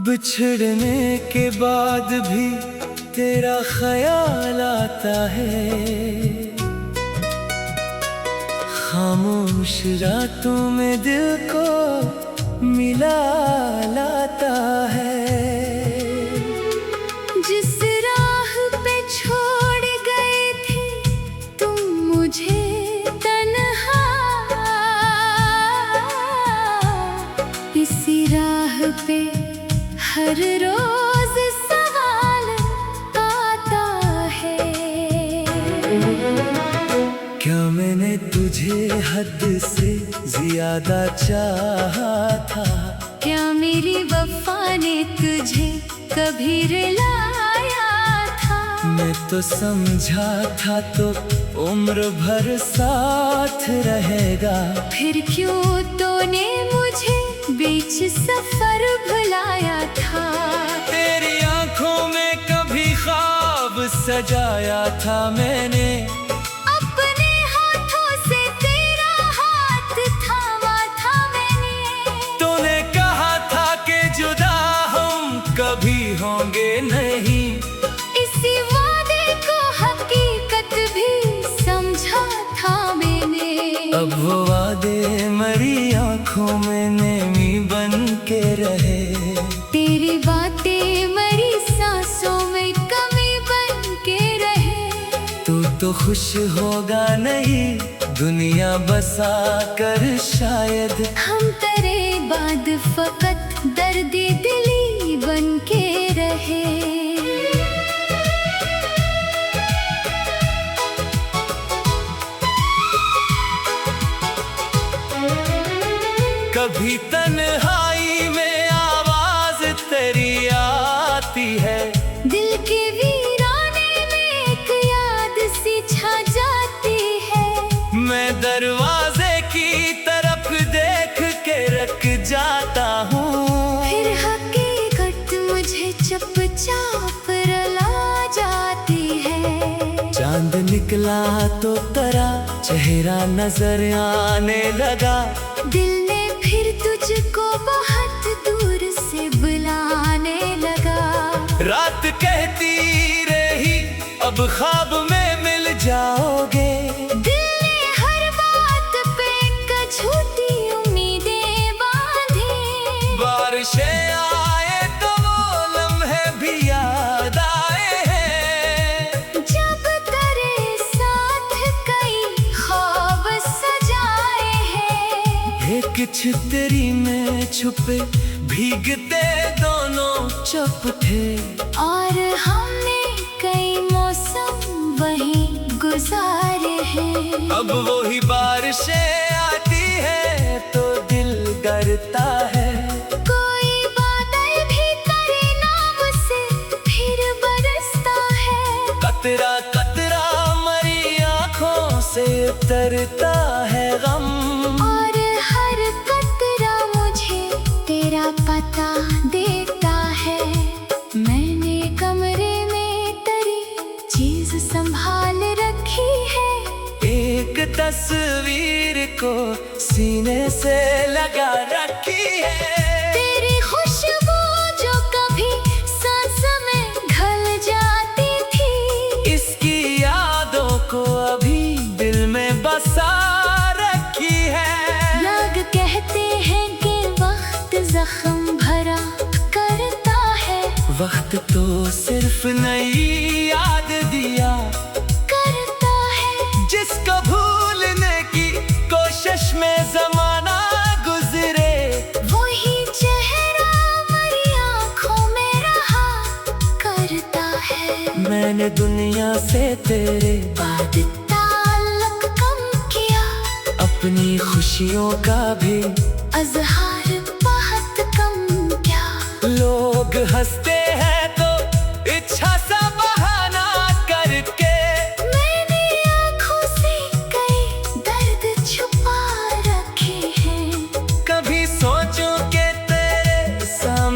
बिछड़ने के बाद भी तेरा ख्याल आता है, खामोश रातों में दिल को मिला लाता है। जिस राह पे छोड़ गए थे तुम मुझे तन्हा, इसी राह पे हर रोज सवाल आता है। क्या मैंने तुझे हद से ज्यादा चाहा था? क्या मेरी वफा ने तुझे कभी रुलाया था? मैं तो समझा था तो उम्र भर साथ रहेगा, फिर क्यों तूने मुझे बीच सफर भुलाया था? तेरी आंखों में कभी ख्वाब सजाया था मैंने, अपने हाथों से तेरा हाथ थामा था मैंने। तूने कहा था कि जुदा हम कभी होंगे नहीं, इसी वादे को हकीकत भी समझा था मैंने। अब वो वादे मरी आंखों में नेमी बन के रहे, तेरी बातें मरी सांसों में कमी बन के रहे। तू तो खुश होगा नहीं दुनिया बसा कर शायद, हम तेरे बाद फकत दर्दी दिली बन के रहे। कभी तन्हाई में आवाज तेरी आती है, दिल के वीराने में एक याद सी छा जाती है। मैं दरवाजे की तरफ देख के रख जाता हूँ, फिर हकीकत मुझे चुपचाप रुला जाती है। चांद निकला तो तेरा चेहरा नजर आने लगा, दिल ने फिर तुझको बहुत दूर से बुलाने लगा। रात कहती रही अब ख्वाब में मिल जाओगे, दिल ने हर बात पे एक झूठी उम्मीदें बांधी। बारिशें आए तो वो लम्हे भी याद आए हैं, जब तेरे साथ कई ख्वाब सजाए हैं। एक छतरी में छुपे भीगते दोनों चुप थे, और हमने कई मौसम वहीं गुजारे हैं। अब वही बारिशें आती है तो दिल डरता है, कोई बादल भी तेरे नाम से फिर बरसता है। कतरा कतरा मरी आँखों से उतरता है गम, और हर कतरा मुझे तेरा पता देता है। मैंने कमरे में तेरी चीज संभाल रखी है, एक तस्वीर को सीने से लगा रखी है। तेरी खुशबू जो कभी सांस में घुल जाती थी, इसकी यादों को अभी दिल में बसा रखी है। लोग कहते हैं कि वक्त जख्म भरा करता है, वक्त तो सिर्फ नई याद दिया करता है। जिसको भूलने की कोशिश में जमाना गुजरे, वही चेहरा मरी आँखों में रहा करता है। मैंने दुनिया से तेरे बाद ताल्लुक कम किया, अपनी खुशियों का भी अजहार बहुत कम किया। लोग हंसते हैं तो इच्छा सा बहाना करके, मैंने आँखों से कई दर्द छुपा रखे हैं। कभी सोचूं कि तेरे सामने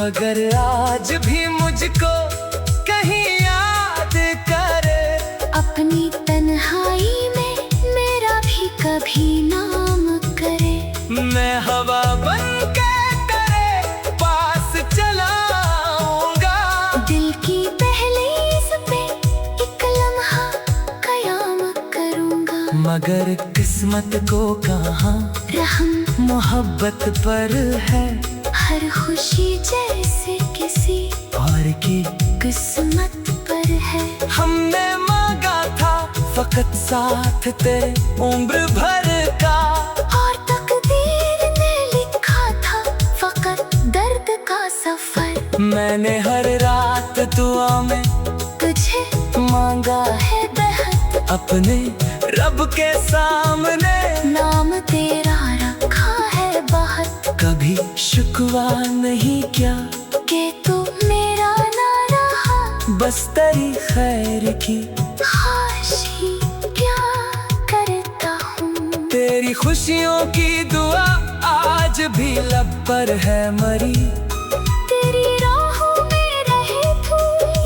अगर आज भी मुझको कहीं याद करे, अपनी तन्हाई में मेरा भी कभी नाम करे। मैं हवा बन के तेरे पास चलाऊंगा, दिल की दहलीज पे एक लम्हा कयाम करूंगा। मगर किस्मत को कहाँ रहम मोहब्बत पर है, हर खुशी जैसे किसी और की किस्मत पर है। हमने मांगा था फकत साथ तेरे उम्र भर का, और तकदीर ने लिखा था फकत दर्द का सफर। मैंने हर रात दुआ में तुझे मांगा है बेहद, अपने रब के सामने, नाम तेरा रखा है बहुत। कभी शिकवा नहीं क्या कि तू मेरा ना रहा, बस तेरी खैर की खाश ही क्या करता हूँ। तेरी खुशियों की दुआ आज भी लब पर है मरी, तेरी राहों में रहे तू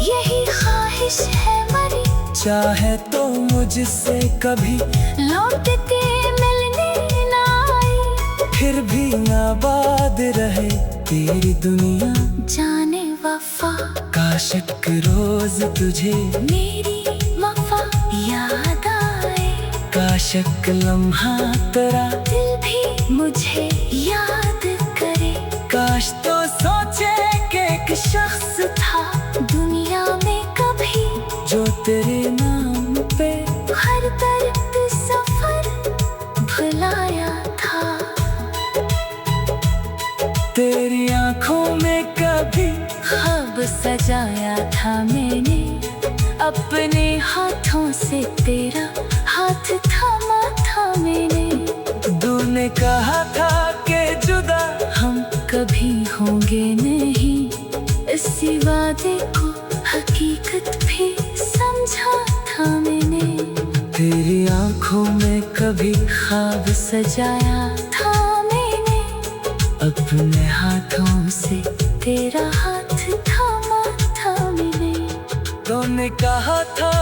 यही ख्वाहिश है मरी। चाहे तो मुझसे कभी लौट के मिलने ना आई, फिर भी आबाद रहे तेरी दुनिया। जाने वफा काशक रोज तुझे मेरी वफा याद आए, काशक लम्हा तेरा दिल भी मुझे याद करे। काश तो सोचे कि एक शख्स था दुनिया में कभी जो तेरे नाम पे हर दर्द सफर भुलाया था। तेरी आंखों में कभी ख्वाब सजाया था मैंने, अपने हाथों से तेरा हाथ थामा था मैंने। दूर ने कहा था कि जुदा हम कभी होंगे नहीं, इसी वादे को हकीकत भी समझा था मैंने। तेरी आंखों में कभी ख्वाब सजाया था मैंने, अपने हाथों से तेरा हाथ थामा था मैंने। तो ने कहा था